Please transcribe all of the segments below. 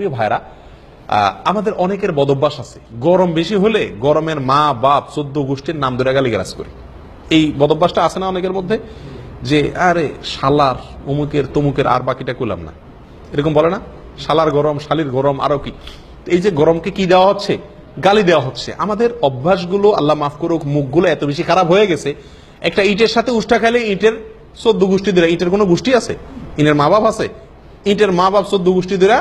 প্রিয় ভাইরা, আমাদের অনেকের বদভ্যাস আছে, গরম বেশি হলে গরমের মা বাপ 14 গোষ্ঠীর নাম ধরে গালিগালাজ করি। এই বদভ্যাসটা আছে না অনেকের মধ্যে, যে আরে শালার অমুকের তমুকের, আর বাকিটা কুলাম না, এরকম বলে না? শালার গরম, শালির গরম, আরো কি। এই যে গরমকে কি দেওয়া হচ্ছে, গালি দেওয়া হচ্ছে। আমাদের অভ্যাসগুলো, আল্লাহ মাফ করুক, মুখগুলো এত বেশি খারাপ হয়ে গেছে। একটা ইটের সাথে উষ্টা খাইলে ইটের 14 গোষ্ঠী ধরে, ইটের কোনো গোষ্ঠী আছে? ইটের মা বাপ আছে? ইটের মা বাপ 14 গোষ্ঠী ধরে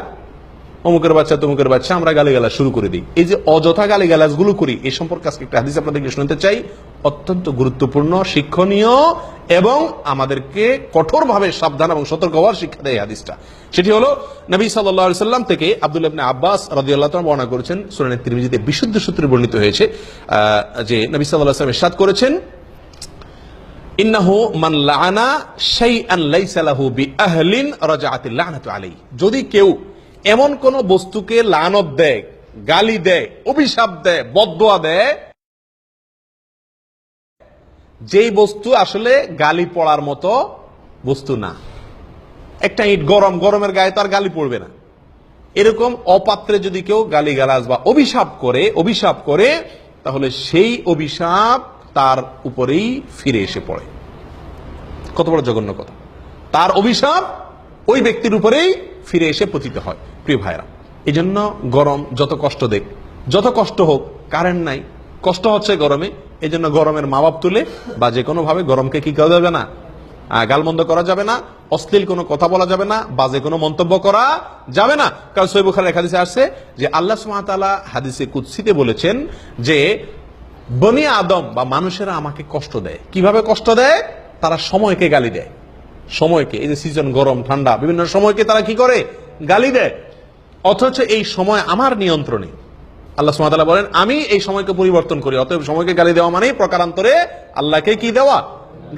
অমুকের বাচ্চা তমুকের বাচ্চা আমরা গালিগালাজ শুরু করে দিই। এই যে অযথা গালিগালাজ গুলো করি, এই সম্পর্কে আজকে একটা হাদিস আপনাদেরকে শুনতে চাই, অত্যন্ত গুরুত্বপূর্ণ, শিক্ষণীয় এবং আমাদেরকে কঠোরভাবে সাবধান এবং সতর্ক হওয়ার শিক্ষা দেয় হাদিসটা। সেটি হলো নবী সাল্লাল্লাহু আলাইহি সাল্লাম থেকে আব্দুল্লাহ ইবনে আব্বাস রাদিয়াল্লাহু তাআলা বর্ণনা করেছেন, সুনানে তিরমিজিতে বিশুদ্ধ সূত্রে বর্ণিত হয়েছে, যে নবী সাল্লাল্লাহু আলাইহি ওয়াসাল্লাম ইরশাদ করেছেন, ইন্নাহু মান লাআনা শাইআন লাইসা লাহু বিআহলিন রাজাআতিল লা'নাতু আলাইহি। যদি কেউ এমন কোন বস্তুকে লানত দেয়, গালি দেয়, অভিশাপ দেয়, বদদোয়া দেয়, যেই বস্তু আসলে গালি পড়ার মতো বস্তু না। একটা ইট গরম, গরমের গায়ে তো আর গালি পড়বে না। এরকম অপাত্রে যদি কেউ গালিগালাজ বা অভিশাপ করে তাহলে সেই অভিশাপ তার উপরেই ফিরে এসে পড়ে। কত বড় জঘন্য কথা! তার অভিশাপ ওই ব্যক্তির উপরেই ফিরে এসে পতিত হয়। প্রিয় ভাইরা, এই জন্য গরম যত কষ্ট দেখ, যত কষ্ট হোক, কারেন্ট নাই, কষ্ট হচ্ছে গরমে, এই জন্য গরমের মা বাপ তুলে বা যে কোনো ভাবে গরমকে কি করা যাবে না, গালমন্দ করা যাবে না, অশ্লীল কোনো কথা বলা যাবে না, বাজে কোনো মন্তব্য করা যাবে না। কারণ সহিহ বুখারীর হাদিসে আসছে যে আল্লাহ সুবহানাহু ওয়া তাআলা হাদিসে কুদসিতে বলেছেন যে বনি আদম বা মানুষেরা আমাকে কষ্ট দেয়। কিভাবে কষ্ট দেয়? তারা সময়কে গালি দেয়। সময়কে, এই যে সিজন গরম ঠান্ডা, বিভিন্ন সময়কে তারা কি করে? গালি দেয়। অথচ এই সময় আমার নিয়ন্ত্রণে। আল্লাহ সুবহানাহু ওয়া তাআলা বলেন, আমি এই সময়কে পরিবর্তন করি। অতএব সময়কে গালি দেওয়া মানে প্রকারান্তরে আল্লাহকে কি দেওয়া?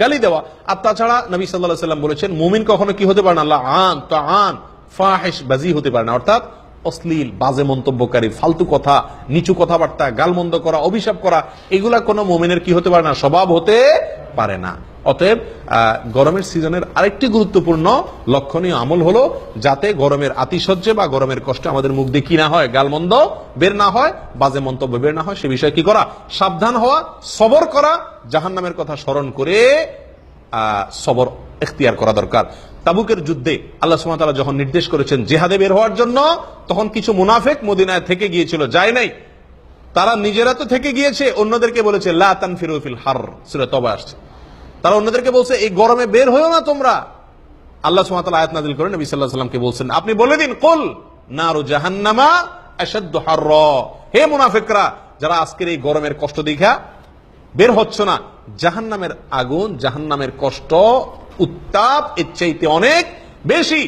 গালি দেওয়া। আর তাছাড়া নবী সাল্লাল্লাহু আলাইহি ওয়াসাল্লাম বলেছেন, মুমিন কখনো কি হতে পারে না? লাআন, তাআন, ফাহিশ, বাজি হতে পারে না। অর্থাৎ অশ্লীল, বাজে মন্তব্যকারী, ফালতু কথা, নিচু কথাবার্তা, গালমন্দ করা, অভিশাপ করা, এগুলা কোনো মুমিনের কি হতে পারে না? স্বভাব হতে পারে না। অতএব গরমের সিজনের আরেকটি গুরুত্বপূর্ণ লক্ষণীয় আমল হলো, যাতে গরমের আতিশয্যে বা গরমের কষ্টে আমাদের মুখ দিয়ে কি না হয়? গালমন্দ বের না হয়, বাজে মন্তব্য বের না হয়। সে বিষয়ে কি করা? সাবধান হওয়া, সবর করা, জাহান্নামের কথা স্মরণ করে সবর এখতিয়ার করা দরকার। তাবুকের যুদ্ধে আল্লাহ সুবহানাহু ওয়া তাআলা যখন নির্দেশ করেছেন জিহাদে বের হওয়ার জন্য, তখন কিছু মুনাফিক মদিনায় থেকে গিয়েছিল, যায় নাই। তারা নিজেরা তো থেকে গিয়েছে, অন্যদেরকে বলেছে লা তানফিরু ফিল হার, সূরা তওবা আসছে। তারা অন্যদেরকে বলছে এই গরমে বের হয়ো না তোমরা। আল্লাহ সুবহানাহু ওয়া তাআলা আয়াত নাযিল করে নবী সাল্লাল্লাহু আলাইহি ওয়াসাল্লামকে বলছেন, আপনি বলে দিন, কুল নারু জাহান্নামা আশাদ্দু হাররা, হে মুনাফিকরা, যারা আজকের এই গরমের কষ্ট দেখা বের হচ্ছ না, জাহান্নামের আগুন, জাহান্নামের কষ্ট, উত্তাপ এর চাইতে অনেক বেশি।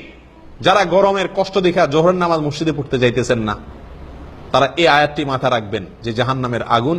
যারা গরমের কষ্ট দেখা জোহরের নামাজ মসজিদে পড়তে যাইতেছেন না, তারা এই আয়াতটি মাথা রাখবেন যে জাহান্নামের আগুন